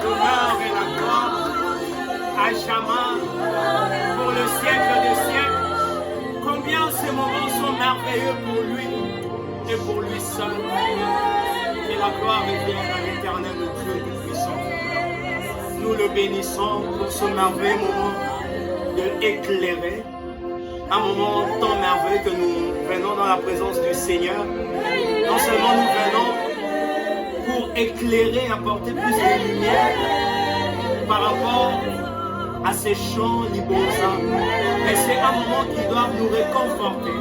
Gloire, pour lui seul. Et la gloire revient à l'éternel Dieu Tout-Puissant. Nous le bénissons pour ce merveilleux moment de éclairer. Un moment tant merveilleux que nous venons dans la présence du Seigneur. Non seulement nous venons pour éclairer, apporter plus de lumière par rapport à ces chants libonza, mais c'est un moment qui doit nous réconforter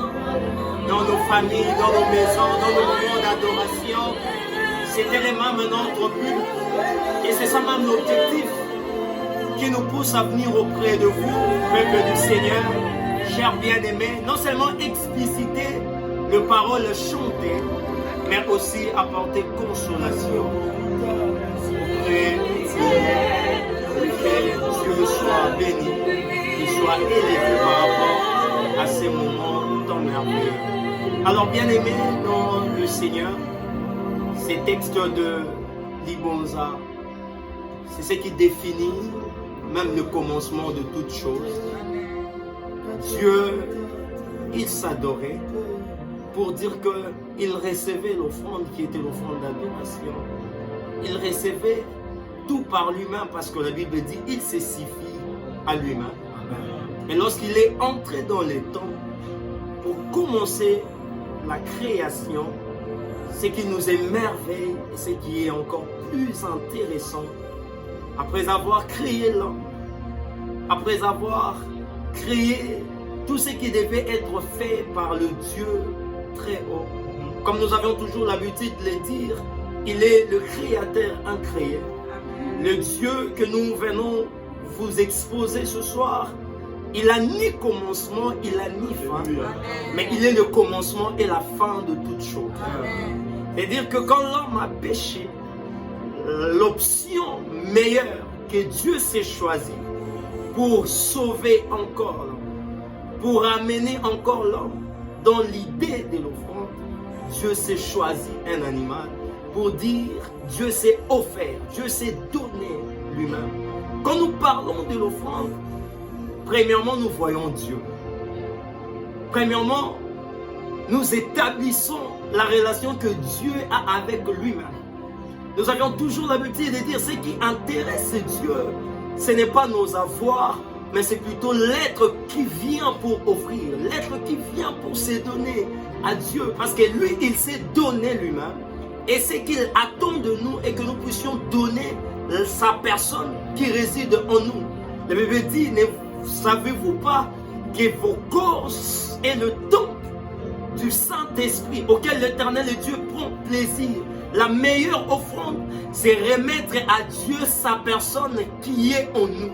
dans nos familles, dans nos maisons, dans nos moments d'adoration. C'est tellement notre but et c'est ça même l'objectif qui nous pousse à venir auprès de vous, peuple du Seigneur, chers bien-aimés, non seulement expliciter les paroles chantées, mais aussi apporter consolation auprès de vous. Que Dieu soit béni, qu'il soit élevé par rapport à ces moments tant merveilleux. Alors, bien-aimés dans le Seigneur, ces textes de Libonza, c'est ce qui définit même le commencement de toutes choses. Dieu, il s'adorait pour dire qu'il recevait l'offrande qui était l'offrande d'adoration. Il recevait tout par lui-même parce que la Bible dit il se suffit à lui-même. Et lorsqu'il est entré dans les temps pour commencer la création, ce qui nous émerveille et ce qui est encore plus intéressant, après avoir créé l'homme, après avoir créé tout ce qui devait être fait par le Dieu très haut, comme nous avions toujours l'habitude de le dire, il est le créateur incréé. Le Dieu que nous venons vous exposer ce soir, il n'a ni commencement, il n'a ni fin, mais il est le commencement et la fin de toutes choses. C'est-à-dire que quand l'homme a péché, l'option meilleure que Dieu s'est choisie pour sauver encore l'homme, pour amener encore l'homme dans l'idée de l'offrande, Dieu s'est choisi un animal pour dire Dieu s'est offert, Dieu s'est donné lui-même. Quand nous parlons de l'offrande, premièrement, nous voyons Dieu. Premièrement, nous établissons la relation que Dieu a avec lui-même. Nous avions toujours l'habitude de dire ce qui intéresse Dieu, ce n'est pas nos avoirs, mais c'est plutôt l'être qui vient pour offrir, l'être qui vient pour se donner à Dieu. Parce que lui, il s'est donné lui-même. Et ce qu'il attend de nous est que nous puissions donner sa personne qui réside en nous. La Bible dit, ne savez-vous pas que vos corps est le temple du Saint-Esprit auquel l'Éternel Dieu prend plaisir. La meilleure offrande, c'est remettre à Dieu sa personne qui est en nous.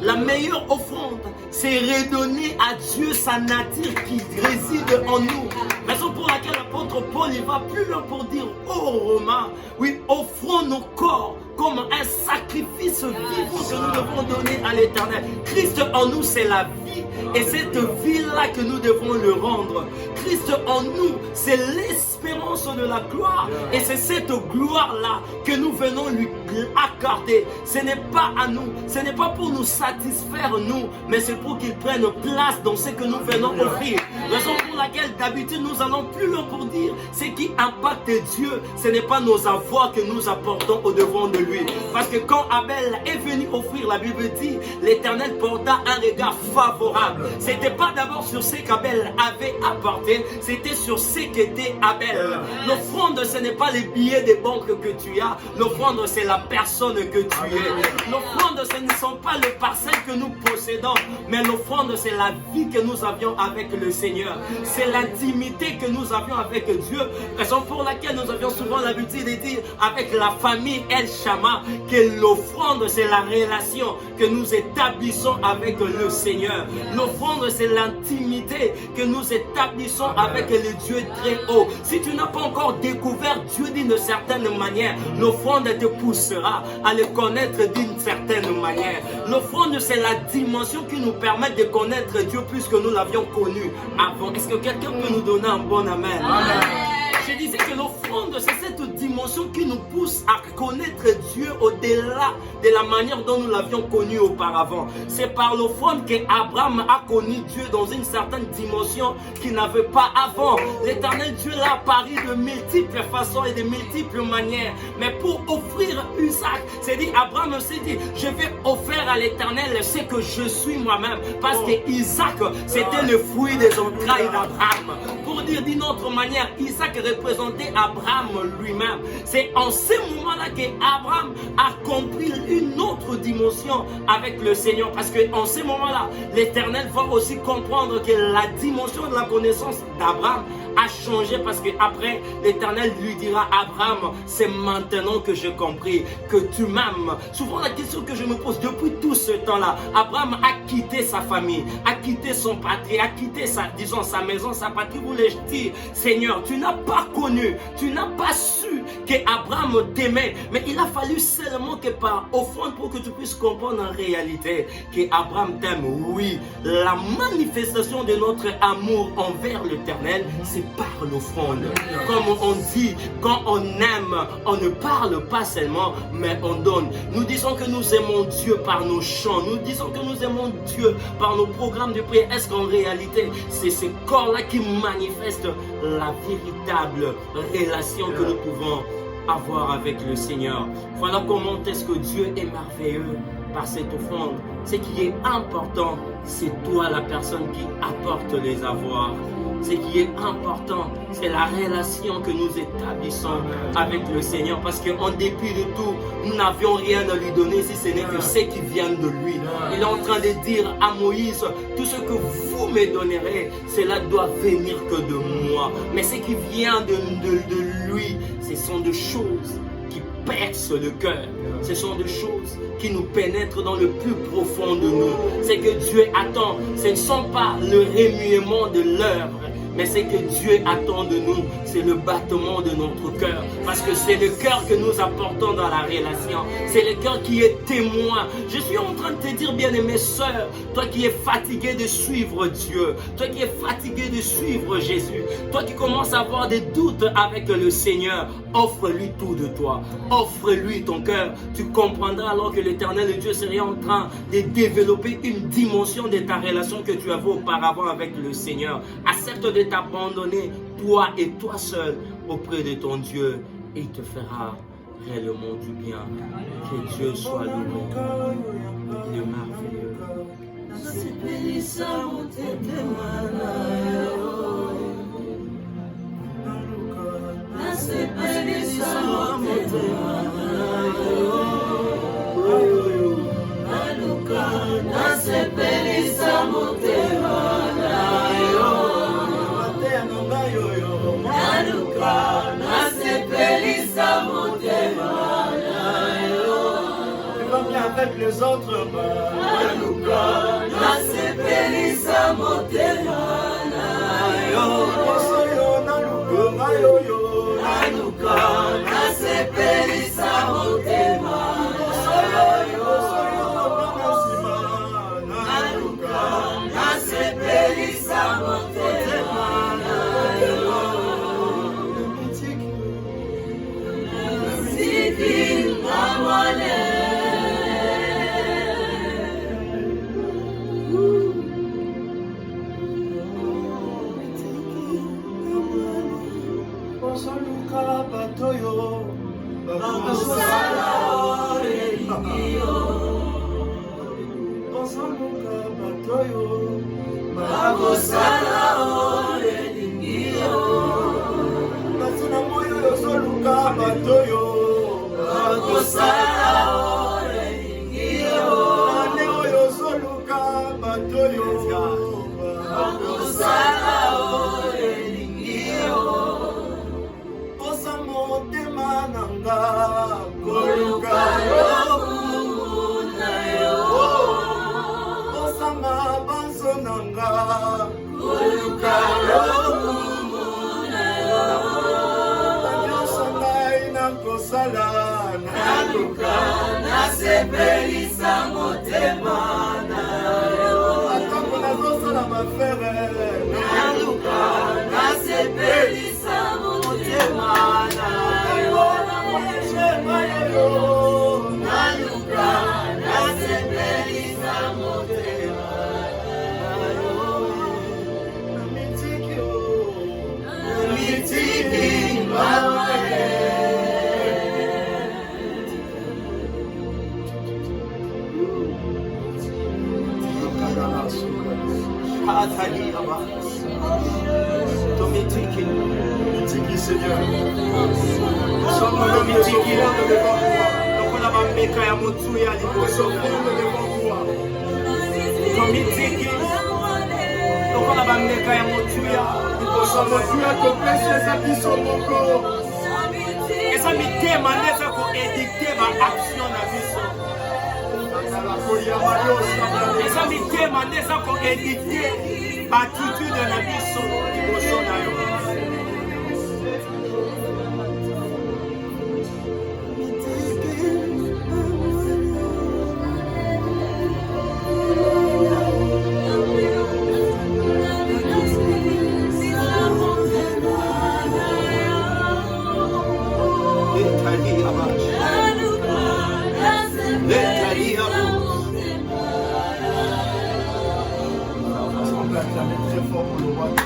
La meilleure offrande, c'est redonner à Dieu sa nature qui réside en nous. Raison pour laquelle l'apôtre Paul il va plus loin pour dire aux Romains, oui, offrons nos corps comme un sacrifice vivant que nous devons donner à l'Éternel. Christ en nous, c'est la vie. Et cette vie-là que nous devons le rendre. Christ en nous, c'est l'espérance de la gloire. Et c'est cette gloire-là que nous venons lui accorder. Ce n'est pas à nous, ce n'est pas pour nous satisfaire nous, mais c'est pour qu'il prenne place dans ce que nous venons offrir. Raison pour laquelle d'habitude nous allons plus loin pour dire ce qui impacte Dieu, ce n'est pas nos avoirs que nous apportons au devant de lui. Parce que quand Abel est venu offrir, la Bible dit, l'Éternel porta un regard favorable. C'était pas d'abord sur ce qu'Abel avait apporté, c'était sur ce qu'était Abel. L'offrande, ce n'est pas les billets de banque que tu as, l'offrande c'est la personne que tu es. L'offrande, ce ne sont pas les parcelles que nous possédons, mais l'offrande c'est la vie que nous avions avec le Seigneur. C'est l'intimité que nous avions avec Dieu, raison pour laquelle nous avions souvent l'habitude de dire avec la famille El Shama que l'offrande c'est la relation que nous établissons avec le Seigneur. L'offrande c'est l'intimité que nous établissons avec le Dieu très haut. Si tu n'as pas encore découvert Dieu d'une certaine manière, l'offrande te poussera à le connaître d'une certaine manière. L'offrande c'est la dimension qui nous permet de connaître Dieu plus que nous l'avions connu avant. Est-ce que quelqu'un peut nous donner un bon amen? Je disais que l'offrande, c'est cette dimension qui nous pousse à connaître Dieu au-delà de la manière dont nous l'avions connu auparavant. C'est par l'offrande qu'Abraham a connu Dieu dans une certaine dimension qu'il n'avait pas avant. L'Éternel Dieu l'a apparu de multiples façons et de multiples manières. Mais pour offrir Isaac, c'est dit, Abraham s'est dit, je vais offrir à l'Éternel ce que je suis moi-même. Parce que Isaac, c'était le fruit des entrailles d'Abraham. Pour dire d'une autre manière, Isaac représentait Abraham lui-même. C'est en ce moment-là qu'Abraham a compris une autre dimension avec le Seigneur. Parce qu'en ce moment-là, l'Éternel va aussi comprendre que la dimension de la connaissance d'Abraham a changé, parce qu'après l'Éternel lui dira, Abraham, c'est maintenant que j'ai compris que tu m'aimes. Souvent la question que je me pose depuis tout ce temps-là, Abraham a quitté sa famille, a quitté son patrie, a quitté sa maison, sa patrie, voulais-je dire, Seigneur, tu n'as pas connu, tu n'as pas su qu'Abraham t'aimait, mais il a fallu seulement que par offrande pour que tu puisses comprendre en réalité qu'Abraham t'aime. Oui, la manifestation de notre amour envers l'Éternel, c'est par l'offrande. Comme on dit, quand on aime, on ne parle pas seulement, mais on donne. Nous disons que nous aimons Dieu par nos chants, nous disons que nous aimons Dieu par nos programmes de prière. Est-ce qu'en réalité, c'est ce corps-là qui manifeste la véritable relation que nous pouvons avoir avec le Seigneur? Voilà comment est-ce que Dieu est merveilleux par cette offrande. Ce qui est important, c'est toi la personne qui apporte les avoirs. Ce qui est important, c'est la relation que nous établissons avec le Seigneur. Parce qu'en dépit de tout, nous n'avions rien à lui donner si ce n'est que ce qui vient de lui. Il est en train de dire à Moïse, tout ce que vous me donnerez, cela doit venir que de moi. Mais ce qui vient de lui, ce sont des choses qui percent le cœur. Ce sont des choses qui nous pénètrent dans le plus profond de nous. Ce que Dieu attend, ce ne sont pas le remuement de l'œuvre, mais ce que Dieu attend de nous, c'est le battement de notre cœur. Parce que c'est le cœur que nous apportons dans la relation. C'est le cœur qui est témoin. Je suis en train de te dire, bien-aimée sœur, toi qui es fatigué de suivre Dieu, toi qui es fatigué de suivre Jésus, toi qui commences à avoir des doutes avec le Seigneur, offre-lui tout de toi. Offre-lui ton cœur. Tu comprendras alors que l'Éternel Dieu serait en train de développer une dimension de ta relation que tu avais auparavant avec le Seigneur. Accepte de t'abandonner, toi et toi seul, auprès de ton Dieu, et il te fera réellement du bien. Que Dieu soit loué. Il est merveilleux. Avec les autres mains, nasepelisa motema naluka nasepelisa motema naluka nasepelisa motema siki amale. Nasepelisa motema nayo atako nazosala mafere naluka nasepelisa motema nayo na motema nayo motuya liboso na yo. Tomitiki lokola bameka ya motuya liboso motuya topesi eza biso moko. Eza mitema nde eza koedikte baaction na biso. Eza mitema nde eza koedikte baatitude na biso liboso na yo. Très fort pour le roi.